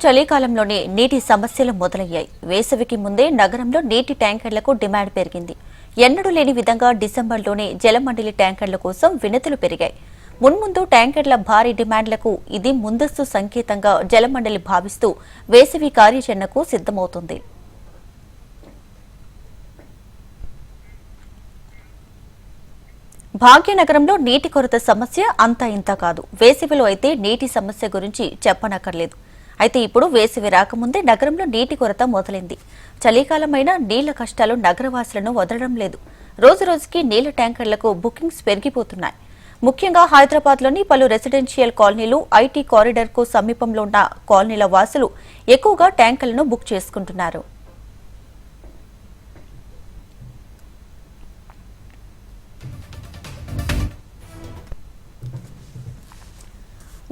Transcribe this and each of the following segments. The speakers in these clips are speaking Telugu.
చలికాలంలోనే నీటి సమస్యలు మొదలయ్యాయి. వేసవికి ముందే నగరంలో నీటి ట్యాంకర్లకు డిమాండ్ పెరిగింది. ఎన్నడూ లేని విధంగా డిసెంబర్లోనే జలమండలి ట్యాంకర్ల కోసం వినతులు పెరిగాయి. మున్ముందు ట్యాంకర్ల భారీ డిమాండ్లకు ఇది ముందస్తు సంకేతంగా జలమండలి భావిస్తూ వేసవి కార్యాచరణకు సిద్ధమవుతుంది. భాగ్యనగరంలో నీటి కొరత సమస్య అంతా ఇంతా కాదు. వేసవిలో అయితే నీటి సమస్య గురించి చెప్పనక్కర్లేదు. అయితే ఇప్పుడు వేసవి రాకముందే నగరంలో నీటి కొరత మొదలైంది. చలికాలమైన నీళ్ల కష్టాలు నగరవాసులను వదలడం లేదు. రోజురోజుకి నీళ్ల ట్యాంకర్లకు బుకింగ్స్ పెరిగిపోతున్నాయి. ముఖ్యంగా హైదరాబాద్లోని పలు రెసిడెన్షియల్ కాలనీలు, ఐటీ కారిడార్కు సమీపంలో ఉన్న కాలనీల వాసులు ఎక్కువగా ట్యాంకర్లను బుక్ చేసుకుంటున్నారు.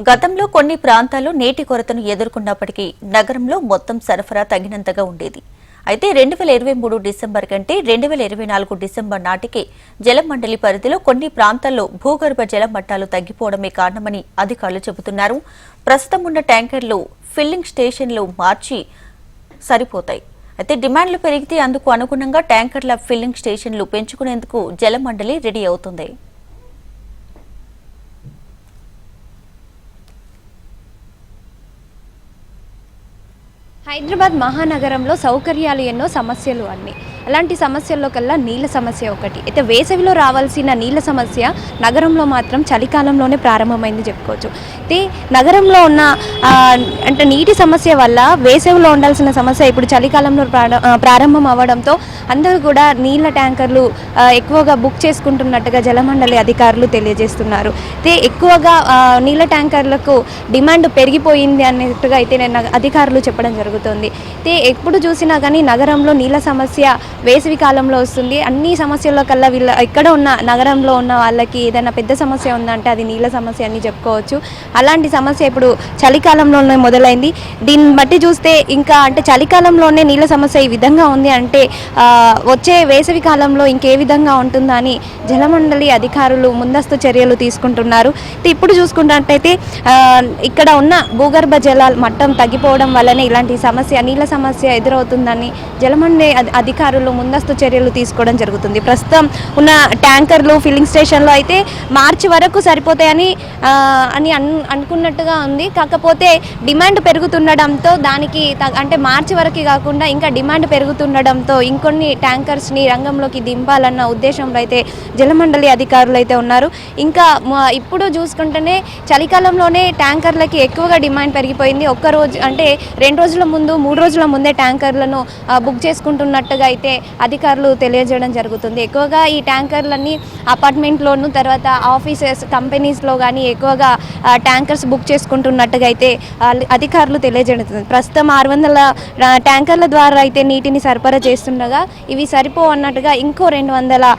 గతంలో కొన్ని ప్రాంతాల్లో నీటి కొరతను ఎదుర్కొన్నప్పటికీ నగరంలో మొత్తం సరఫరా తగినంతగా ఉండేది. అయితే 2023 డిసెంబర్ కంటే 2024 డిసెంబర్ నాటికి జలమండలి పరిధిలో కొన్ని ప్రాంతాల్లో భూగర్భ జల మట్టాలు తగ్గిపోవడమే కారణమని అధికారులు చెబుతున్నారు. ప్రస్తుతం ఉన్న ట్యాంకర్లు ఫిల్లింగ్ స్టేషన్లు మార్చి సరిపోతాయి. అయితే డిమాండ్లు పెరిగితే అందుకు అనుగుణంగా ట్యాంకర్ల ఫిల్లింగ్ స్టేషన్లు పెంచుకునేందుకు జలమండలి రెడీ అవుతుంది. హైదరాబాద్ మహానగరంలో సౌకర్యాలు ఎన్నో, సమస్యలు అన్నీ. అలాంటి సమస్యల్లో కల్లా నీళ్ళ సమస్య ఒకటి. అయితే వేసవిలో రావాల్సిన నీళ్ళ సమస్య నగరంలో మాత్రం చలికాలంలోనే ప్రారంభమైంది చెప్పుకోవచ్చు. అయితే నగరంలో ఉన్న అంటే నీటి సమస్య వల్ల వేసవిలో ఉండాల్సిన సమస్య ఇప్పుడు చలికాలంలో ప్రారంభం అవ్వడంతో అందరూ కూడా నీళ్ళ ట్యాంకర్లు ఎక్కువగా బుక్ చేసుకుంటున్నట్టుగా జలమండలి అధికారులు తెలియజేస్తున్నారు. అయితే ఎక్కువగా నీళ్ళ ట్యాంకర్లకు డిమాండ్ పెరిగిపోయింది అన్నట్టుగా అయితే అధికారులు చెప్పడం జరుగుతుంది. అయితే ఎప్పుడు చూసినా కానీ నగరంలో నీళ్ళ సమస్య వేసవి కాలంలో వస్తుంది. అన్ని సమస్యల్లో కల్లా ఇక్కడ ఉన్న నగరంలో ఉన్న వాళ్ళకి ఏదైనా పెద్ద సమస్య ఉందంటే అది నీళ్ళ సమస్య అని చెప్పుకోవచ్చు. అలాంటి సమస్య ఇప్పుడు చలికాలంలోనే మొదలైంది. దీన్ని బట్టి చూస్తే ఇంకా అంటే చలికాలంలోనే నీళ్ళ సమస్య ఈ విధంగా ఉంది అంటే వచ్చే వేసవి కాలంలో ఇంకే విధంగా ఉంటుందా అని జలమండలి అధికారులు ముందస్తు చర్యలు తీసుకుంటున్నారు. ఇప్పుడు చూసుకున్నట్టయితే ఇక్కడ ఉన్న భూగర్భ జలాల మట్టం తగ్గిపోవడం వల్లనే ఇలాంటి సమస్య నీళ్ళ సమస్య ఎదురవుతుందని జలమండలి అధికారులు ముందస్తు చర్యలు తీసుకోవడం జరుగుతుంది. ప్రస్తుతం ఉన్న ట్యాంకర్లు ఫిల్లింగ్ స్టేషన్లో అయితే మార్చి వరకు సరిపోతాయని అనుకున్నట్టుగా ఉంది. కాకపోతే డిమాండ్ పెరుగుతుండడంతో దానికి అంటే మార్చి వరకు కాకుండా ఇంకా డిమాండ్ పెరుగుతుండడంతో ఇంకొన్ని ట్యాంకర్స్ని రంగంలోకి దింపాలన్న ఉద్దేశంలో అయితే జలమండలి అధికారులు అయితే ఉన్నారు. ఇంకా ఇప్పుడు చూసుకుంటేనే చలికాలంలోనే ట్యాంకర్లకి ఎక్కువగా డిమాండ్ పెరిగిపోయింది. ఒక్కరోజు అంటే 2 రోజుల ముందు 3 రోజుల ముందే ట్యాంకర్లను బుక్ చేసుకుంటున్నట్టుగా అయితే అధికారులు తెలియజేయడం జరుగుతుంది. ఎక్కువగా ఈ ట్యాంకర్లన్నీ అపార్ట్మెంట్లోను తర్వాత ఆఫీసెస్ కంపెనీస్లో కానీ ఎక్కువగా ట్యాంకర్స్ బుక్ చేసుకుంటున్నట్టుగా అయితే అధికారులు తెలియజేయడం. ప్రస్తుతం 600 ట్యాంకర్ల ద్వారా అయితే నీటిని సరఫరా చేస్తుండగా ఇవి సరిపోవన్నట్టుగా ఇంకో 200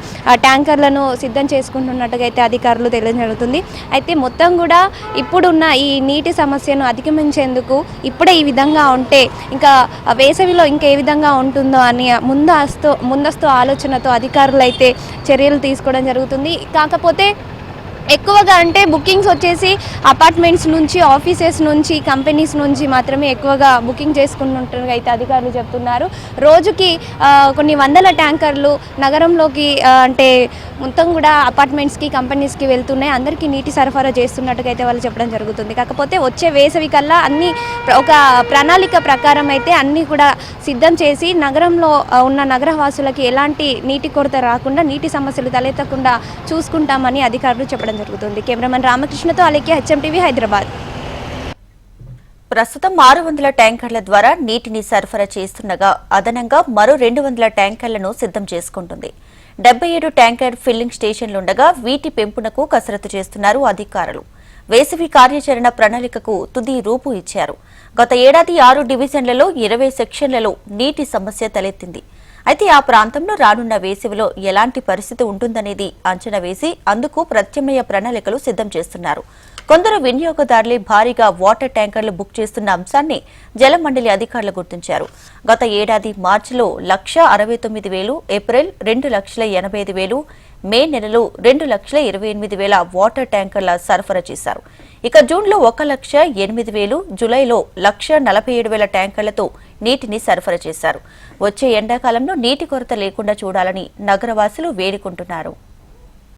ట్యాంకర్లను సిద్ధం చేసుకుంటున్నట్టుగా అయితే అధికారులు తెలియజేయడం. అయితే మొత్తం కూడా ఇప్పుడున్న ఈ నీటి సమస్యను అధిగమించేందుకు ఇప్పుడే ఈ విధంగా ఉంటే ఇంకా వేసవిలో ఇంకా ఏ విధంగా ఉంటుందో అని ముందస్తు ఆలోచనతో అధికారులు అయితే చర్యలు తీసుకోవడం జరుగుతుంది. కాకపోతే ఎక్కువగా అంటే బుకింగ్స్ వచ్చేసి అపార్ట్మెంట్స్ నుంచి, ఆఫీసెస్ నుంచి, కంపెనీస్ నుంచి మాత్రమే ఎక్కువగా బుకింగ్ చేసుకుంటున్నట్టుగా అయితే అధికారులు చెప్తున్నారు. రోజుకి కొన్ని వందల ట్యాంకర్లు నగరంలోకి అంటే మొత్తం కూడా అపార్ట్మెంట్స్కి, కంపెనీస్కి వెళ్తున్నాయి. అందరికీ నీటి సరఫరా చేస్తున్నట్టుగా అయితే వాళ్ళు చెప్పడం జరుగుతుంది. కాకపోతే వచ్చే వేసవి కల్లా అన్ని ఒక ప్రణాళిక ప్రకారం అయితే అన్నీ కూడా సిద్ధం చేసి నగరంలో ఉన్న నగరవాసులకి ఎలాంటి నీటి కొరత రాకుండా, నీటి సమస్యలు తలెత్తకుండా చూసుకుంటామని అధికారులు చెప్పడం జరుగుతుంది. కెమెరామెన్ రామకృష్ణతో అలేఖ్య, హెచ్ఎంటీవీ, హైదరాబాద్. ప్రస్తుతం 600 ట్యాంకర్ల ద్వారా నీటిని సరఫరా చేస్తుండగా అదనంగా మరో 200 ట్యాంకర్లను సిద్ధం చేసుకుంటుంది. 77 ట్యాంకర్ ఫిల్లింగ్ స్టేషన్లుండగా వీటి పెంపునకు కసరత్తు చేస్తున్నారు అధికారులు. వేసవి కార్యాచరణ ప్రణాళికకు తుది రూపు ఇచ్చారు. గత ఏడాది 6 డివిజన్లలో 20 సెక్షన్లలో నీటి సమస్య తలెత్తింది. అయితే ఆ ప్రాంతంలో రానున్న వేసవిలో ఎలాంటి పరిస్థితి ఉంటుందనేది అంచనా వేసి అందుకు ప్రత్యామ్నాయ ప్రణాళికలు సిద్ధం చేస్తున్నారు. కొందరు వినియోగదారులే భారీగా వాటర్ ట్యాంకర్లు బుక్ చేస్తున్న అంశాన్ని జలమండలి అధికారులు గుర్తించారు. గత ఏడాది మార్చిలో 1,69,000, ఏప్రిల్ 2,85,000, మే నెలలో 2,28,000 వాటర్ ట్యాంకర్ల సరఫరా చేశారు. ఇక జూన్లో 1,08,000, జూలైలో 1,47,000 ట్యాంకర్లతో నీటిని సరఫరా చేశారు. వచ్చే ఎండాకాలంలో నీటి కొరత లేకుండా చూడాలని నగరవాసులు వేడుకుంటున్నారు.